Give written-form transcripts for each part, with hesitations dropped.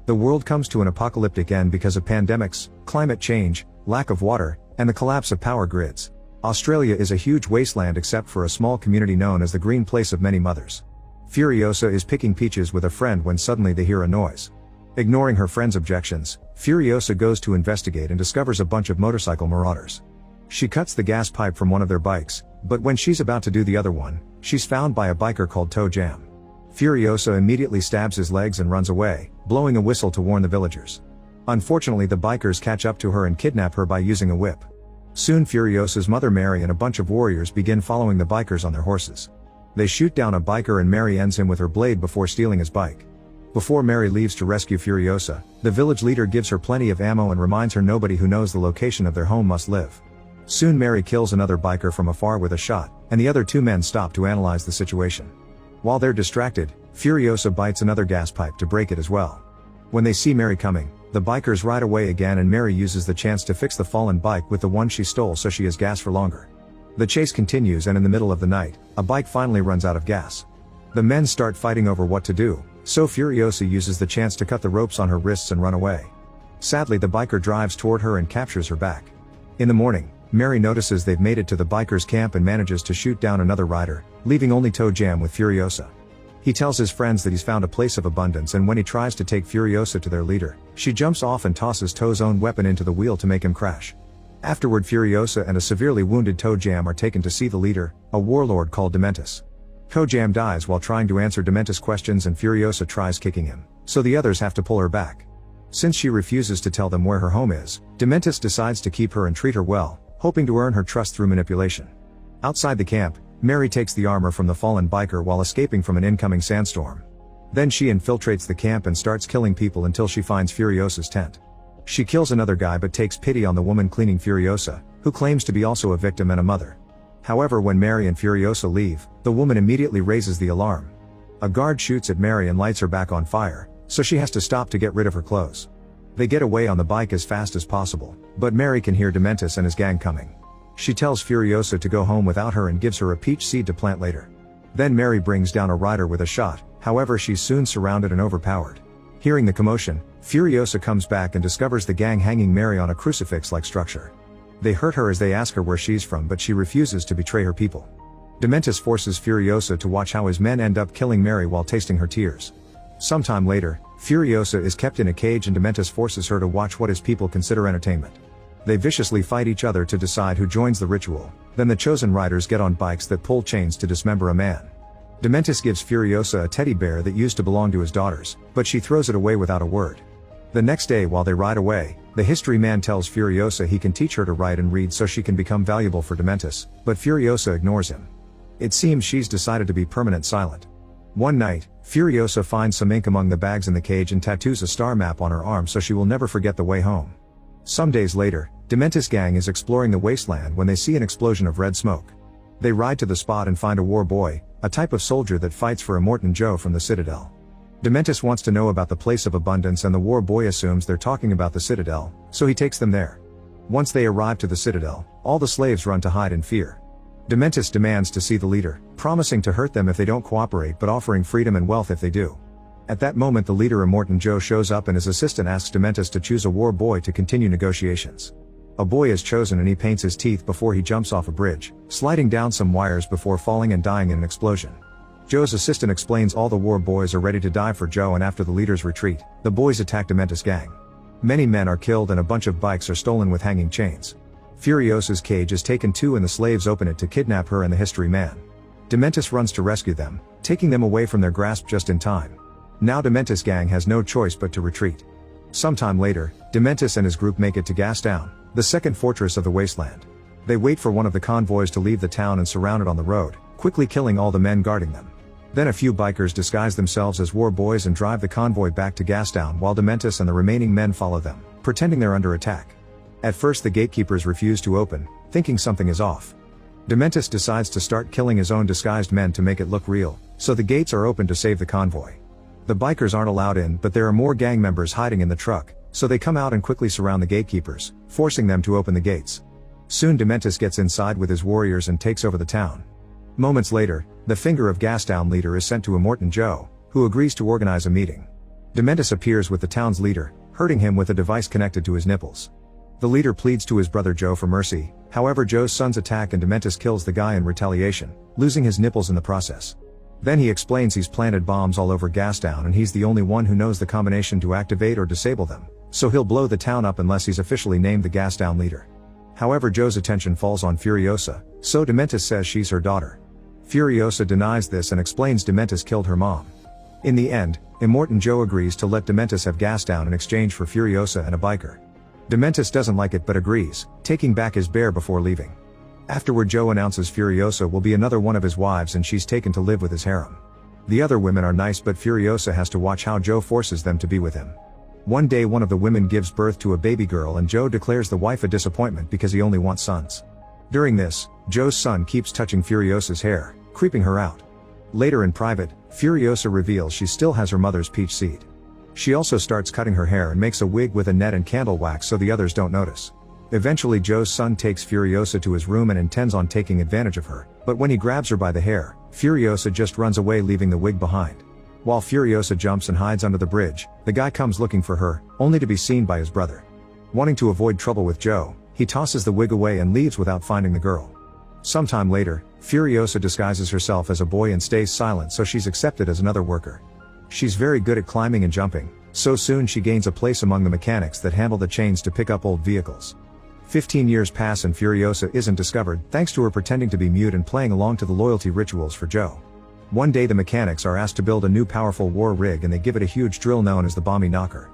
The world comes to an apocalyptic end because of pandemics, climate change, lack of water, and the collapse of power grids. Australia is a huge wasteland except for a small community known as the green place of many mothers. Furiosa is picking peaches with a friend when suddenly they hear a noise. Ignoring her friend's objections, Furiosa goes to investigate and discovers a bunch of motorcycle marauders. She cuts the gas pipe from one of their bikes, but when she's about to do the other one, she's found by a biker called Toe Jam. Furiosa immediately stabs his legs and runs away, blowing a whistle to warn the villagers. Unfortunately, the bikers catch up to her and kidnap her by using a whip. Soon Furiosa's mother Mary and a bunch of warriors begin following the bikers on their horses. They shoot down a biker and Mary ends him with her blade before stealing his bike. Before Mary leaves to rescue Furiosa, the village leader gives her plenty of ammo and reminds her nobody who knows the location of their home must live. Soon Mary kills another biker from afar with a shot, and the other two men stop to analyze the situation. While they're distracted, Furiosa bites another gas pipe to break it as well. When they see Mary coming, the bikers ride away again and Mary uses the chance to fix the fallen bike with the one she stole so she has gas for longer. The chase continues and in the middle of the night, a bike finally runs out of gas. The men start fighting over what to do, so Furiosa uses the chance to cut the ropes on her wrists and run away. Sadly, the biker drives toward her and captures her back. In the morning, Mary notices they've made it to the bikers' camp and manages to shoot down another rider, leaving only Toe Jam with Furiosa. He tells his friends that he's found a place of abundance and when he tries to take Furiosa to their leader, she jumps off and tosses Toe's own weapon into the wheel to make him crash. Afterward, Furiosa and a severely wounded Toe Jam are taken to see the leader, a warlord called Dementus. Toe Jam dies while trying to answer Dementus' questions and Furiosa tries kicking him, so the others have to pull her back. Since she refuses to tell them where her home is, Dementus decides to keep her and treat her well, hoping to earn her trust through manipulation. Outside the camp, Mary takes the armor from the fallen biker while escaping from an incoming sandstorm. Then she infiltrates the camp and starts killing people until she finds Furiosa's tent. She kills another guy but takes pity on the woman cleaning Furiosa, who claims to be also a victim and a mother. However, when Mary and Furiosa leave, the woman immediately raises the alarm. A guard shoots at Mary and lights her back on fire, so she has to stop to get rid of her clothes. They get away on the bike as fast as possible, but Mary can hear Dementus and his gang coming. She tells Furiosa to go home without her and gives her a peach seed to plant later. Then Mary brings down a rider with a shot, however she's soon surrounded and overpowered. Hearing the commotion, Furiosa comes back and discovers the gang hanging Mary on a crucifix-like structure. They hurt her as they ask her where she's from but she refuses to betray her people. Dementus forces Furiosa to watch how his men end up killing Mary while tasting her tears. Sometime later, Furiosa is kept in a cage and Dementus forces her to watch what his people consider entertainment. They viciously fight each other to decide who joins the ritual, then the chosen riders get on bikes that pull chains to dismember a man. Dementus gives Furiosa a teddy bear that used to belong to his daughters, but she throws it away without a word. The next day while they ride away, the history man tells Furiosa he can teach her to write and read so she can become valuable for Dementus, but Furiosa ignores him. It seems she's decided to be permanent silent. One night, Furiosa finds some ink among the bags in the cage and tattoos a star map on her arm so she will never forget the way home. Some days later, Dementus' gang is exploring the wasteland when they see an explosion of red smoke. They ride to the spot and find a war boy, a type of soldier that fights for Immortan Joe from the Citadel. Dementus wants to know about the place of abundance and the war boy assumes they're talking about the Citadel, so he takes them there. Once they arrive to the Citadel, all the slaves run to hide in fear. Dementus demands to see the leader, promising to hurt them if they don't cooperate but offering freedom and wealth if they do. At that moment the leader Immortan Joe shows up and his assistant asks Dementus to choose a war boy to continue negotiations. A boy is chosen and he paints his teeth before he jumps off a bridge, sliding down some wires before falling and dying in an explosion. Joe's assistant explains all the war boys are ready to die for Joe and after the leaders retreat, the boys attack Dementus' gang. Many men are killed and a bunch of bikes are stolen with hanging chains. Furiosa's cage is taken too and the slaves open it to kidnap her and the history man. Dementus runs to rescue them, taking them away from their grasp just in time. Now Dementus' gang has no choice but to retreat. Sometime later, Dementus and his group make it to Gastown, the second fortress of the wasteland. They wait for one of the convoys to leave the town and surround it on the road, quickly killing all the men guarding them. Then a few bikers disguise themselves as war boys and drive the convoy back to Gastown while Dementus and the remaining men follow them, pretending they're under attack. At first the gatekeepers refuse to open, thinking something is off. Dementus decides to start killing his own disguised men to make it look real, so the gates are open to save the convoy. The bikers aren't allowed in but there are more gang members hiding in the truck, so they come out and quickly surround the gatekeepers, forcing them to open the gates. Soon Dementus gets inside with his warriors and takes over the town. Moments later, the Finger of Gastown leader is sent to Immortan Joe, who agrees to organize a meeting. Dementis appears with the town's leader, hurting him with a device connected to his nipples. The leader pleads to his brother Joe for mercy, however Joe's sons attack and Dementis kills the guy in retaliation, losing his nipples in the process. Then he explains he's planted bombs all over Gastown and he's the only one who knows the combination to activate or disable them, so he'll blow the town up unless he's officially named the Gastown leader. However, Joe's attention falls on Furiosa, so Dementis says she's her daughter. Furiosa denies this and explains Dementis killed her mom. In the end, Immortan Joe agrees to let Dementis have Gastown in exchange for Furiosa and a biker. Dementis doesn't like it but agrees, taking back his bear before leaving. Afterward, Joe announces Furiosa will be another one of his wives and she's taken to live with his harem. The other women are nice but Furiosa has to watch how Joe forces them to be with him. One day one of the women gives birth to a baby girl and Joe declares the wife a disappointment because he only wants sons. During this, Joe's son keeps touching Furiosa's hair, creeping her out. Later in private, Furiosa reveals she still has her mother's peach seed. She also starts cutting her hair and makes a wig with a net and candle wax so the others don't notice. Eventually Joe's son takes Furiosa to his room and intends on taking advantage of her, but when he grabs her by the hair, Furiosa just runs away leaving the wig behind. While Furiosa jumps and hides under the bridge, the guy comes looking for her, only to be seen by his brother. Wanting to avoid trouble with Joe, he tosses the wig away and leaves without finding the girl. Sometime later, Furiosa disguises herself as a boy and stays silent so she's accepted as another worker. She's very good at climbing and jumping, so soon she gains a place among the mechanics that handle the chains to pick up old vehicles. 15 years pass and Furiosa isn't discovered thanks to her pretending to be mute and playing along to the loyalty rituals for Joe. One day the mechanics are asked to build a new powerful war rig and they give it a huge drill known as the Bomby Knocker.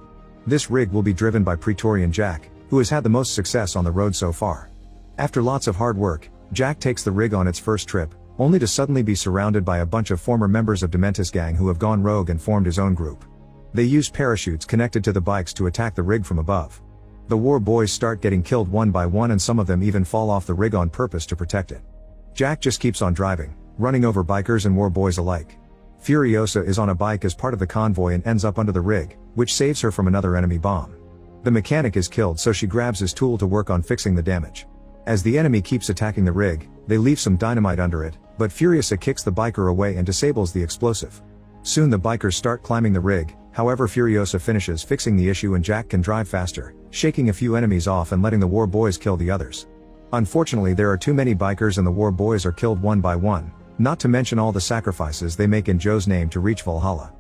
This rig will be driven by Praetorian Jack, who has had the most success on the road so far. After lots of hard work, Jack takes the rig on its first trip, only to suddenly be surrounded by a bunch of former members of Dementis gang who have gone rogue and formed his own group. They use parachutes connected to the bikes to attack the rig from above. The war boys start getting killed one by one and some of them even fall off the rig on purpose to protect it. Jack just keeps on driving, running over bikers and war boys alike. Furiosa is on a bike as part of the convoy and ends up under the rig, which saves her from another enemy bomb. The mechanic is killed so she grabs his tool to work on fixing the damage. As the enemy keeps attacking the rig, they leave some dynamite under it, but Furiosa kicks the biker away and disables the explosive. Soon the bikers start climbing the rig, however Furiosa finishes fixing the issue and Jack can drive faster, shaking a few enemies off and letting the war boys kill the others. Unfortunately there are too many bikers and the war boys are killed one by one, not to mention all the sacrifices they make in Joe's name to reach Valhalla.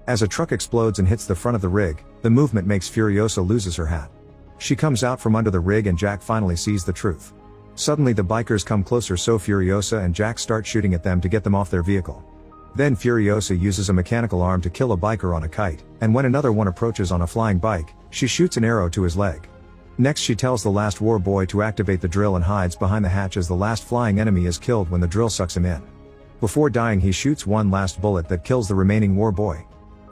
As a truck explodes and hits the front of the rig, the movement makes Furiosa loses her hat. She comes out from under the rig and Jack finally sees the truth. Suddenly the bikers come closer so Furiosa and Jack start shooting at them to get them off their vehicle. Then Furiosa uses a mechanical arm to kill a biker on a kite, and when another one approaches on a flying bike, she shoots an arrow to his leg. Next she tells the last war boy to activate the drill and hides behind the hatch as the last flying enemy is killed when the drill sucks him in. Before dying he shoots one last bullet that kills the remaining war boy.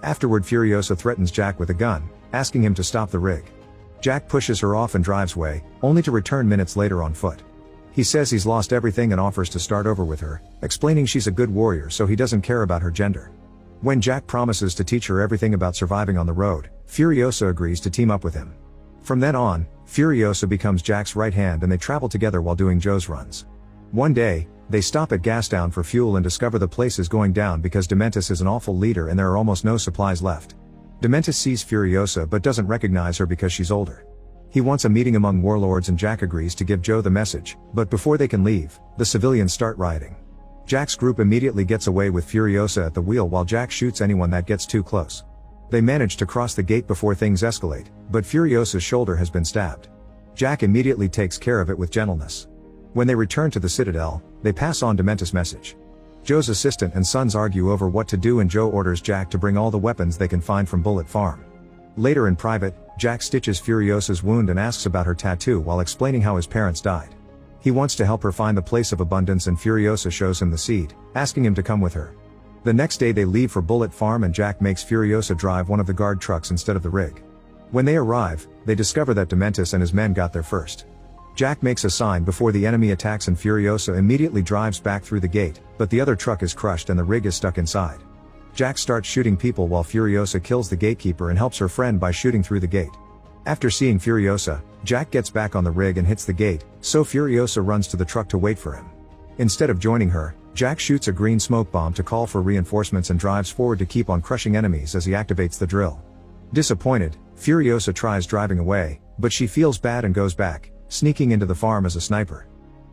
Afterward Furiosa threatens Jack with a gun, asking him to stop the rig. Jack pushes her off and drives away, only to return minutes later on foot. He says he's lost everything and offers to start over with her, explaining she's a good warrior so he doesn't care about her gender. When Jack promises to teach her everything about surviving on the road, Furiosa agrees to team up with him. From then on, Furiosa becomes Jack's right hand and they travel together while doing Joe's runs. One day, they stop at Gastown for fuel and discover the place is going down because Dementis is an awful leader and there are almost no supplies left. Dementis sees Furiosa but doesn't recognize her because she's older. He wants a meeting among warlords and Jack agrees to give Joe the message, but before they can leave, the civilians start rioting. Jack's group immediately gets away with Furiosa at the wheel while Jack shoots anyone that gets too close. They manage to cross the gate before things escalate, but Furiosa's shoulder has been stabbed. Jack immediately takes care of it with gentleness. When they return to the Citadel, they pass on Dementis' message. Joe's assistant and sons argue over what to do and Joe orders Jack to bring all the weapons they can find from Bullet Farm. Later in private, Jack stitches Furiosa's wound and asks about her tattoo while explaining how his parents died. He wants to help her find the place of abundance and Furiosa shows him the seed, asking him to come with her. The next day they leave for Bullet Farm and Jack makes Furiosa drive one of the guard trucks instead of the rig. When they arrive, they discover that Dementis and his men got there first. Jack makes a sign before the enemy attacks and Furiosa immediately drives back through the gate, but the other truck is crushed and the rig is stuck inside. Jack starts shooting people while Furiosa kills the gatekeeper and helps her friend by shooting through the gate. After seeing Furiosa, Jack gets back on the rig and hits the gate, so Furiosa runs to the truck to wait for him. Instead of joining her, Jack shoots a green smoke bomb to call for reinforcements and drives forward to keep on crushing enemies as he activates the drill. Disappointed, Furiosa tries driving away, but she feels bad and goes back, sneaking into the farm as a sniper.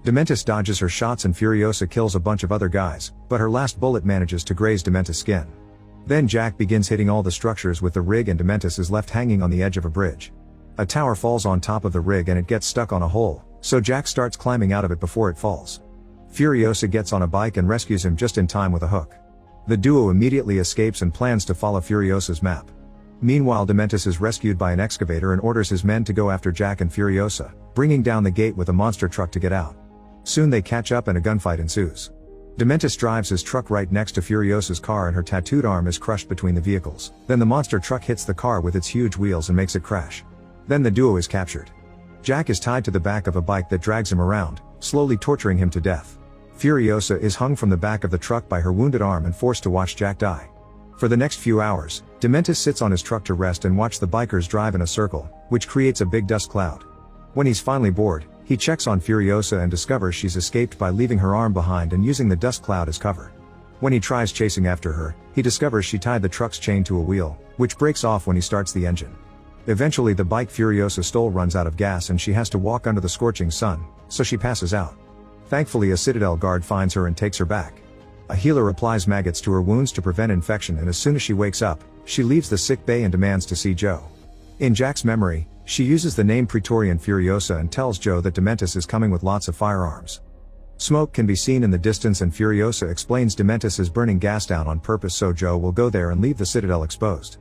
Dementis dodges her shots and Furiosa kills a bunch of other guys, but her last bullet manages to graze Dementis' skin. Then Jack begins hitting all the structures with the rig and Dementis is left hanging on the edge of a bridge. A tower falls on top of the rig and it gets stuck on a hole, so Jack starts climbing out of it before it falls. Furiosa gets on a bike and rescues him just in time with a hook. The duo immediately escapes and plans to follow Furiosa's map. Meanwhile, Dementis is rescued by an excavator and orders his men to go after Jack and Furiosa, bringing down the gate with a monster truck to get out. Soon they catch up and a gunfight ensues. Dementis drives his truck right next to Furiosa's car and her tattooed arm is crushed between the vehicles. Then the monster truck hits the car with its huge wheels and makes it crash. Then the duo is captured. Jack is tied to the back of a bike that drags him around, slowly torturing him to death. Furiosa is hung from the back of the truck by her wounded arm and forced to watch Jack die. For the next few hours, Dementis sits on his truck to rest and watch the bikers drive in a circle, which creates a big dust cloud. When he's finally bored, he checks on Furiosa and discovers she's escaped by leaving her arm behind and using the dust cloud as cover. When he tries chasing after her, he discovers she tied the truck's chain to a wheel, which breaks off when he starts the engine. Eventually the bike Furiosa stole runs out of gas and she has to walk under the scorching sun, so she passes out. Thankfully a Citadel guard finds her and takes her back. A healer applies maggots to her wounds to prevent infection and as soon as she wakes up, she leaves the sick bay and demands to see Joe. In Jack's memory, she uses the name Praetorian Furiosa and tells Joe that Dementis is coming with lots of firearms. Smoke can be seen in the distance and Furiosa explains Dementis is burning gas down on purpose so Joe will go there and leave the Citadel exposed.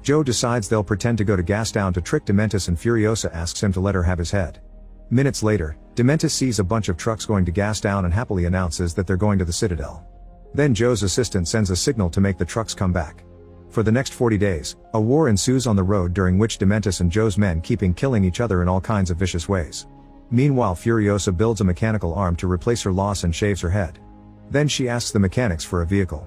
Joe decides they'll pretend to go to Gastown to trick Dementis and Furiosa asks him to let her have his head. Minutes later, Dementis sees a bunch of trucks going to Gastown and happily announces that they're going to the Citadel. Then Joe's assistant sends a signal to make the trucks come back. For the next 40 days, a war ensues on the road during which Dementis and Joe's men keep killing each other in all kinds of vicious ways. Meanwhile Furiosa builds a mechanical arm to replace her loss and shaves her head. Then she asks the mechanics for a vehicle.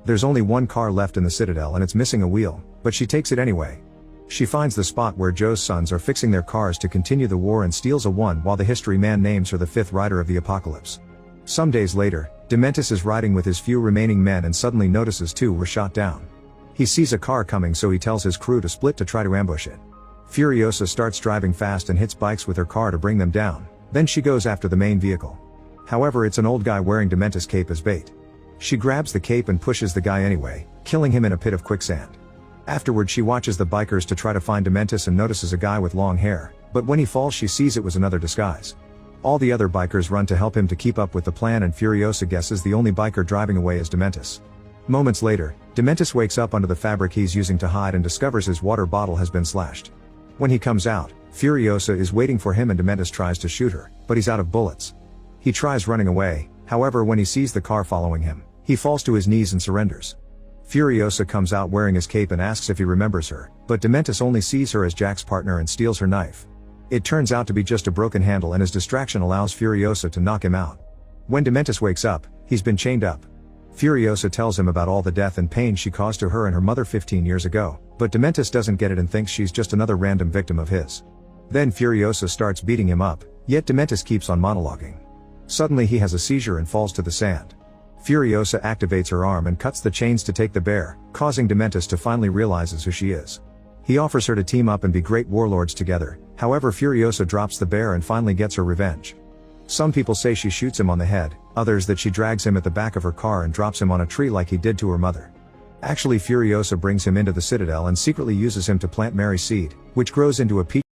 There's only one car left in the Citadel and it's missing a wheel, but she takes it anyway. She finds the spot where Joe's sons are fixing their cars to continue the war and steals a one while the history man names her the fifth rider of the apocalypse. Some days later, Dementis is riding with his few remaining men and suddenly notices two were shot down. He sees a car coming so he tells his crew to split to try to ambush it. Furiosa starts driving fast and hits bikes with her car to bring them down, then she goes after the main vehicle. However, it's an old guy wearing Dementis' cape as bait. She grabs the cape and pushes the guy anyway, killing him in a pit of quicksand. Afterward she watches the bikers to try to find Dementis and notices a guy with long hair, but when he falls she sees it was another disguise. All the other bikers run to help him to keep up with the plan and Furiosa guesses the only biker driving away is Dementis. Moments later, Dementis wakes up under the fabric he's using to hide and discovers his water bottle has been slashed. When he comes out, Furiosa is waiting for him and Dementis tries to shoot her, but he's out of bullets. He tries running away, however when he sees the car following him, he falls to his knees and surrenders. Furiosa comes out wearing his cape and asks if he remembers her, but Dementis only sees her as Jack's partner and steals her knife. It turns out to be just a broken handle and his distraction allows Furiosa to knock him out. When Dementis wakes up, he's been chained up. Furiosa tells him about all the death and pain she caused to her and her mother 15 years ago, but Dementis doesn't get it and thinks she's just another random victim of his. Then Furiosa starts beating him up, yet Dementis keeps on monologuing. Suddenly he has a seizure and falls to the sand. Furiosa activates her arm and cuts the chains to take the bear, causing Dementis to finally realizes who she is. He offers her to team up and be great warlords together, however Furiosa drops the bear and finally gets her revenge. Some people say she shoots him on the head, others that she drags him at the back of her car and drops him on a tree like he did to her mother. Actually Furiosa brings him into the Citadel and secretly uses him to plant Mary's seed, which grows into a peach